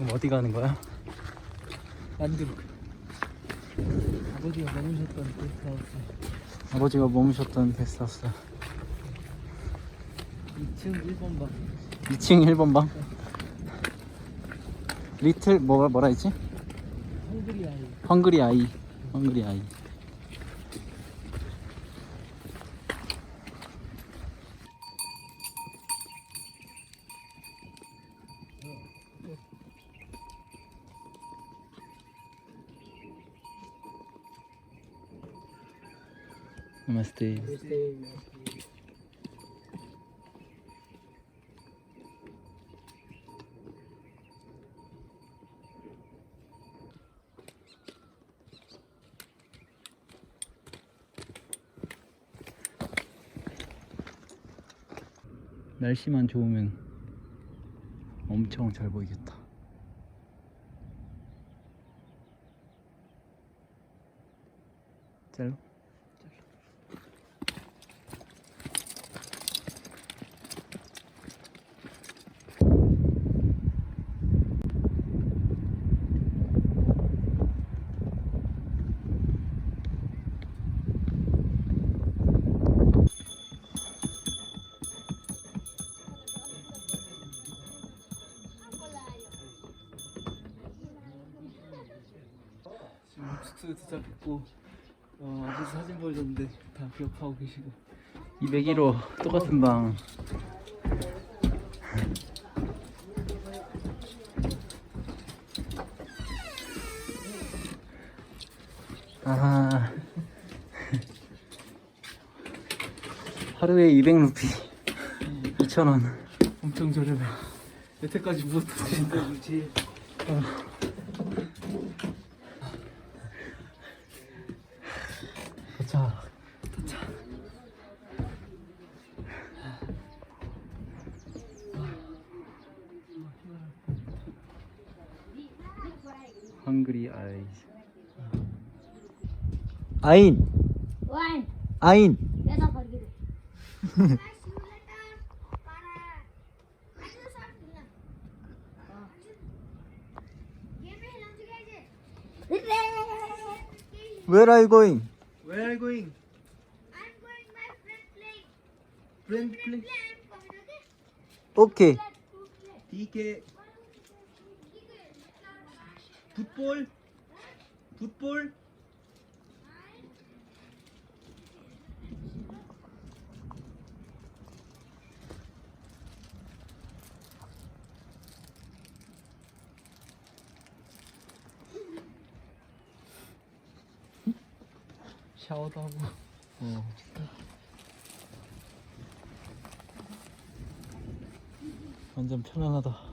그럼 어디 가는 거야? 만두. 아버지가 머무셨던 게스트하우스. 아버지가 머무셨던 게스트하우스. 2층 1번 방. 2층 1번 방. 리틀 뭐라 했지? 헝그리 아이. 헝그리 아이. 헝그리 아이. 나마스테. 날씨만 좋으면 엄청 잘 보이겠다. 짤로? 지금 숙소에 도착했고 아버지 사진 보여줬는데 다 기억하고 계시고 201호 똑같은 방. 아, 하루에 200루피 2,000원. 엄청 저렴해. 여태까지 무엇도 드신 적 없지. 도착. 헝그리 아이. 아인. One. 아인. Esa pergi. Where are you going? Where are you going? I'm going my friend playing. Friend play. I'm coming, okay? Okay. 이게 풋볼. 풋볼. 샤워도 하고. 완전 편안하다.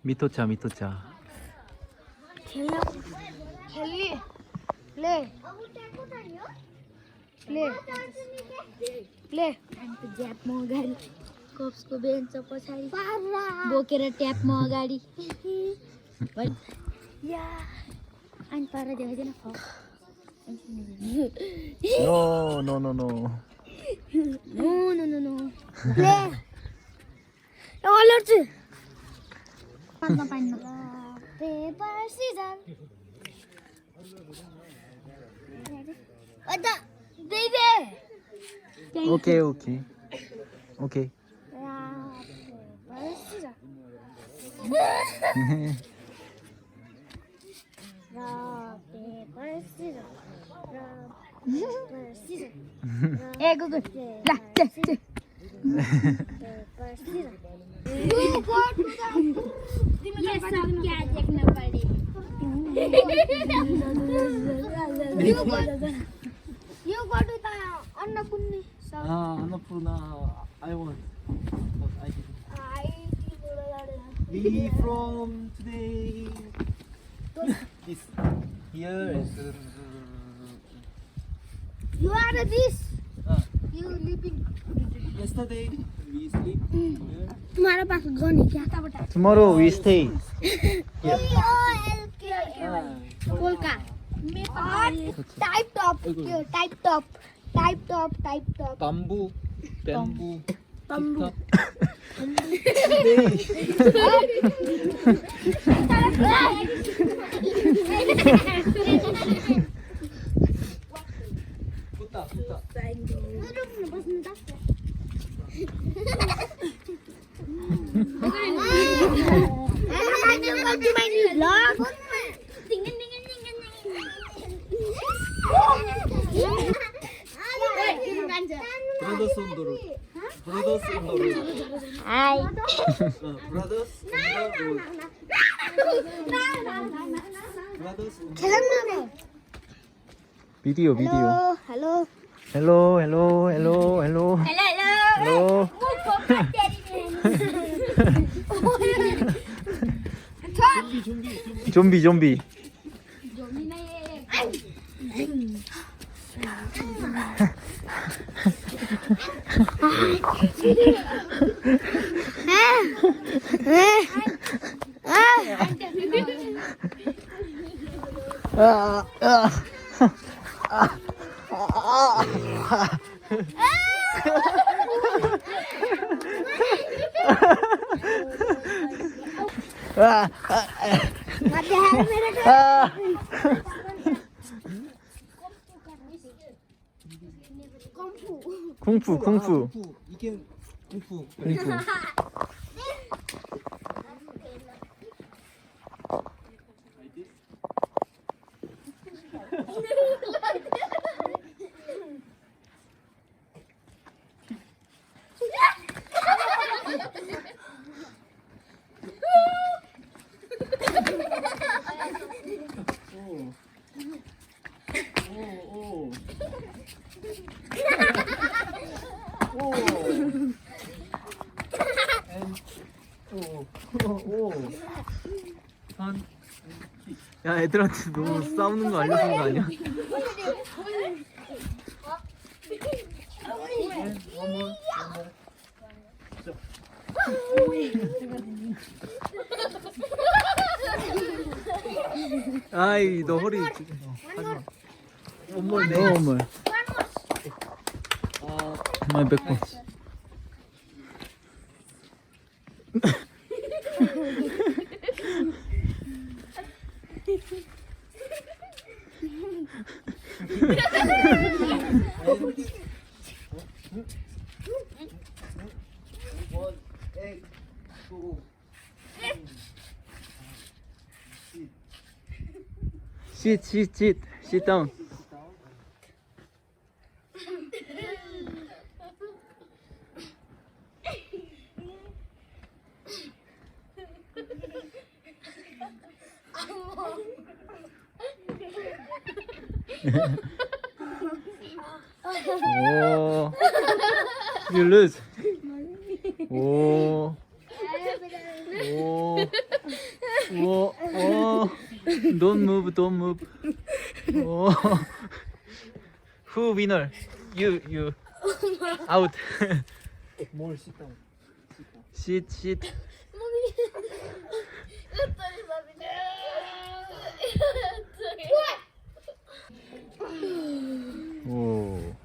미토차 미토차. खेल्ने ले ले ले अन्त ज्यापमा अगाडि कप्सको बेन्च पछाडि बोकेर ट्यापमा अगाडि या अनि पारा देखाइदिएन No no no no. No ले अलर्ट पान्न पेपर सिजर अदा दे दे Okay okay. Okay. Paper scissor paper, scissors. Google. Paper, scissors. You go to the. Yes, सब क्या देखना पड़े. You go to the Annapurna. Annapurna. I want. But I didn't. We from today. This here is. You are this. Uh, You living. yesterday we sleep here. तुम्हारे पास गन है क्या था बेटा? Tomorrow we stay. बोल का. Type top. Type top. Type top. Type top. Bamboo. Bamboo. Bamboo. Puta. Brothers on the road. Brothers on the road. Hi. Brothers on the road. Brothers on the road. 비디오. Hello. Hello. 좀비. 쿵푸. 이게 쿵푸. 야, 애들한테 너무 싸우는 거 알려준 거 아니야? 아이, 너 허리 지금. 원몰 네. 원몰. My backbone. One egg. Two. Sit down. 오, you lose. 오, don't move. 오, who winner? You. Out. More sit down. Sit. 오.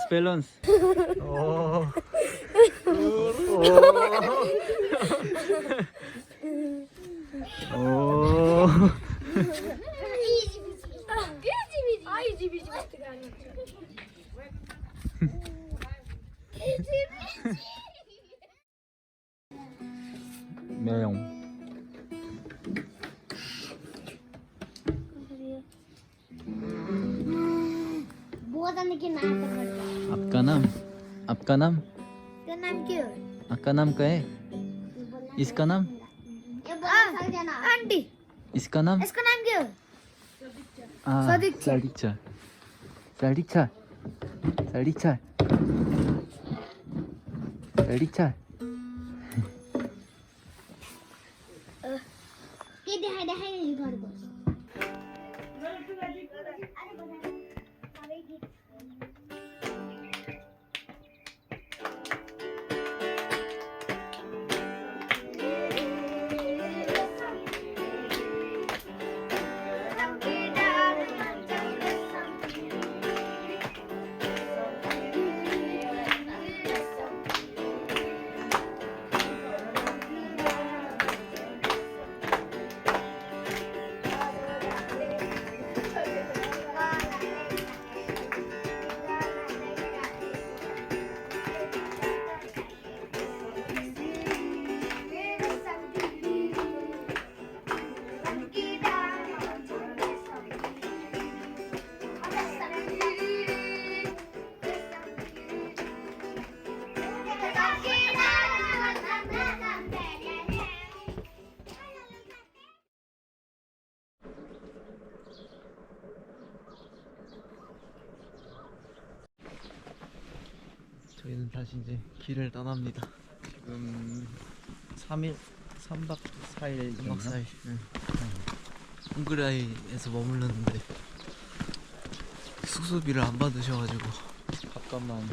밸런스. 오. 오. 매용. बहुत आने के नाम पकड़ आपका नाम? आपका नाम? तेरा नाम क्या है आपका नाम क्या है? इसका नाम? ये बोलना सही जाना आंटी इसका नाम? इसका नाम क्या है 쌀디차. 쌀디차. 쌀디차. 쌀디차. ये दिखाई नहीं घर को 저희는 다시 이제 길을 떠납니다. 지금 3박 4일 3박 4일 헝그라이에서 머물렀는데 숙소비를 안 받으셔가지고 밥값만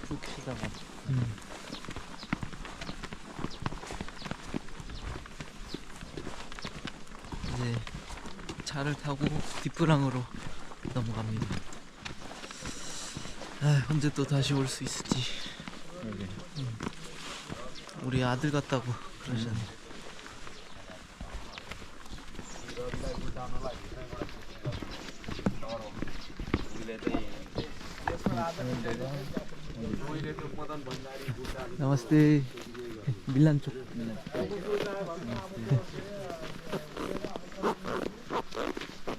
푹 쉬다가 이제 차를 타고 디프랑으로 넘어갑니다. 언제 또 다시 올 수 있을지. 우리 아들 같다고 그러셨네. नमस्ते मिलन चौक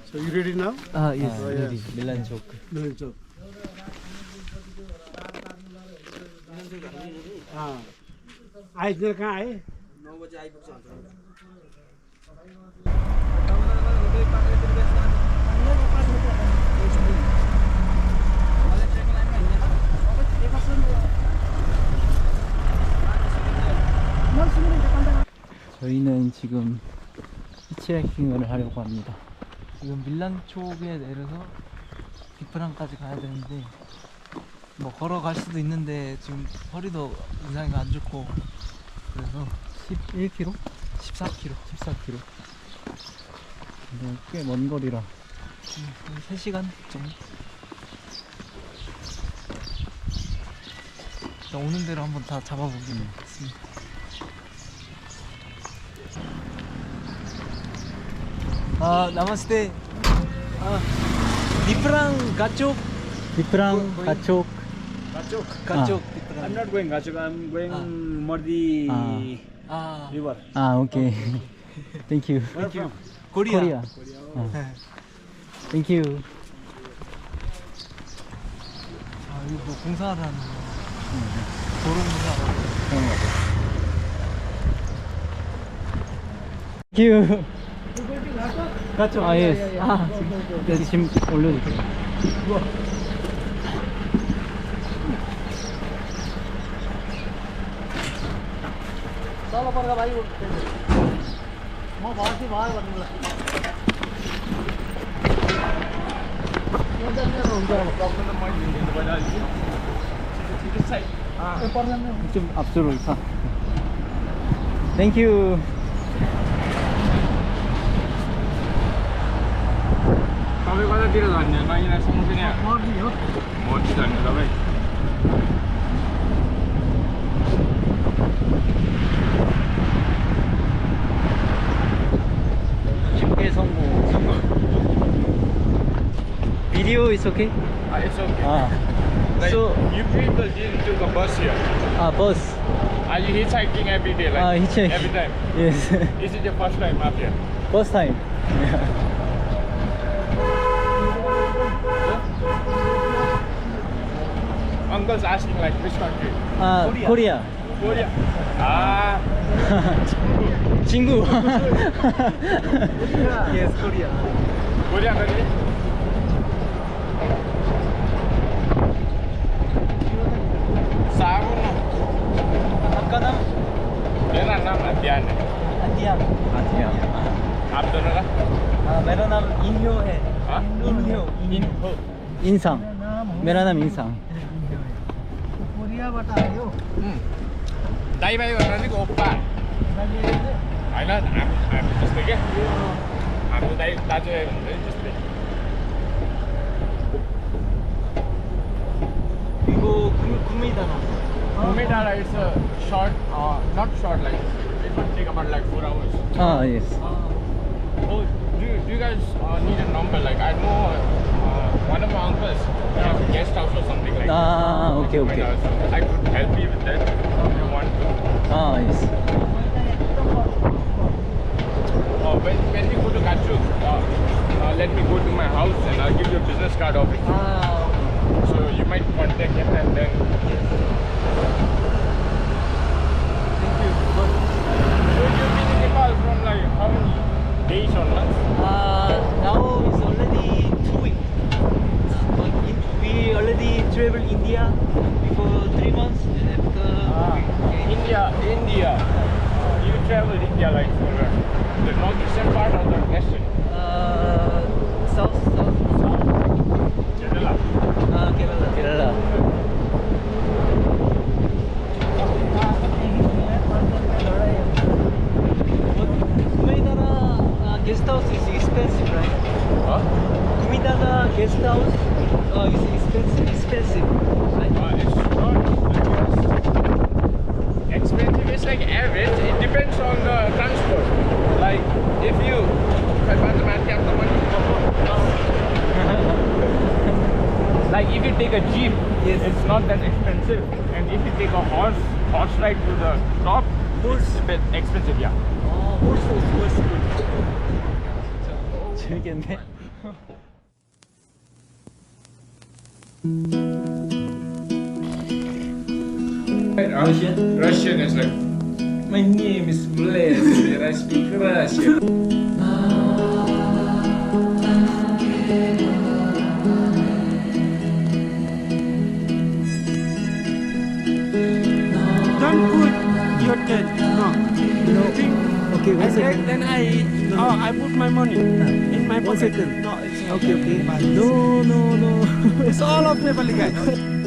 So you ready now? yes ready Milan Chowk Milan Chowk. हाँ आज इधर कहाँ आए? 9 बजे आइपुग्छ 저희는 지금 히치하이킹을 하려고 합니다. 지금 밀란 쪽에 내려서 디프랑까지 가야 되는데 뭐 걸어갈 수도 있는데 지금 허리도 인상이 안 좋고 그래서 11km? 14km 꽤 먼 거리라 한 3시간 정도? 일단 오는 대로 한번 다 잡아보겠습니다. 나마스테. 디프랑 가쪽. 디프랑 가쪽. 가쪽. I'm not going Gachok, I'm going Mardi river. 오케이. Thank you. Where from? Korea. Thank you. 이거 뭐 공사를 하는 거야. 도로 공사하고. Thank you. 가쪽. 예스. 네, 지금 올려줄게요. चलो पर भाई म बाहर से बाहर गर्नुला यो जाने हुन्छ अब प्रब्लम त मैले दिनु पर्यो अहिले ठिकै छ यो पर्दैन 좀 앞으로 가. Thank you. तपाईँ कतातिर जाने मागिना सम्म पनि मर्दी हो मर्दी जाने तपाईँ video is okay? It's okay. Like, So you people didn't take a bus here. bus. Are you hitchhiking every day? Like hitchhike. every time? Yes. Is it your first time up here? First time. Yeah. Uncle's asking like which country? Korea. Korea. Ah. 친구. Yes, Korea. Korea country? Sagun. आपका नाम? मेरा नाम अध्यान है. अध्यान. आप दोनों का? मेरा नाम इन्हो है. हाँ? इन्हो. इन्हो. इंसांग. मेरा नाम इंसांग. कोरियाबाट आयो दाइ भाइ भनेर नि ओप्पा होइन हामी जस्तै क्या हाम्रो दाइ दाजुभाइ भनेर नि जस्तै Kumi Dara is a short, not short, like it would take about like 4 hours. Yes. Oh, do you guys need a number? Like I know one of my uncles has a guest house or something like that. Okay. So I could help you with that if you want to. Yes. When we go to Kachu, let me go to my house and I'll give you a business card of it. So you might contact him and then. Thank you. So you've been in Nepal from like how many days or months? Now it's already 2 weeks. We already traveled India before 3 months. India. You traveled India like for the northeastern part or the western? South. Kerala. Kerala. Kumidara guest house is expensive, right? Huh? Kumidara guest house is expensive, right? It's not expensive. It's like average. It depends on the transport. Like if you like if you take a jeep, Yes. it's not that expensive. And if you take a horse ride to the top, it's a bit expensive. Yeah. horse good. 재밌겠네. Russian is like, my name is Vladimir, I speak Russian. Don't put your head. No. Okay, one second. Then I put my money in my pocket. second. No, it's Okay. no. It's all of Nepali guys.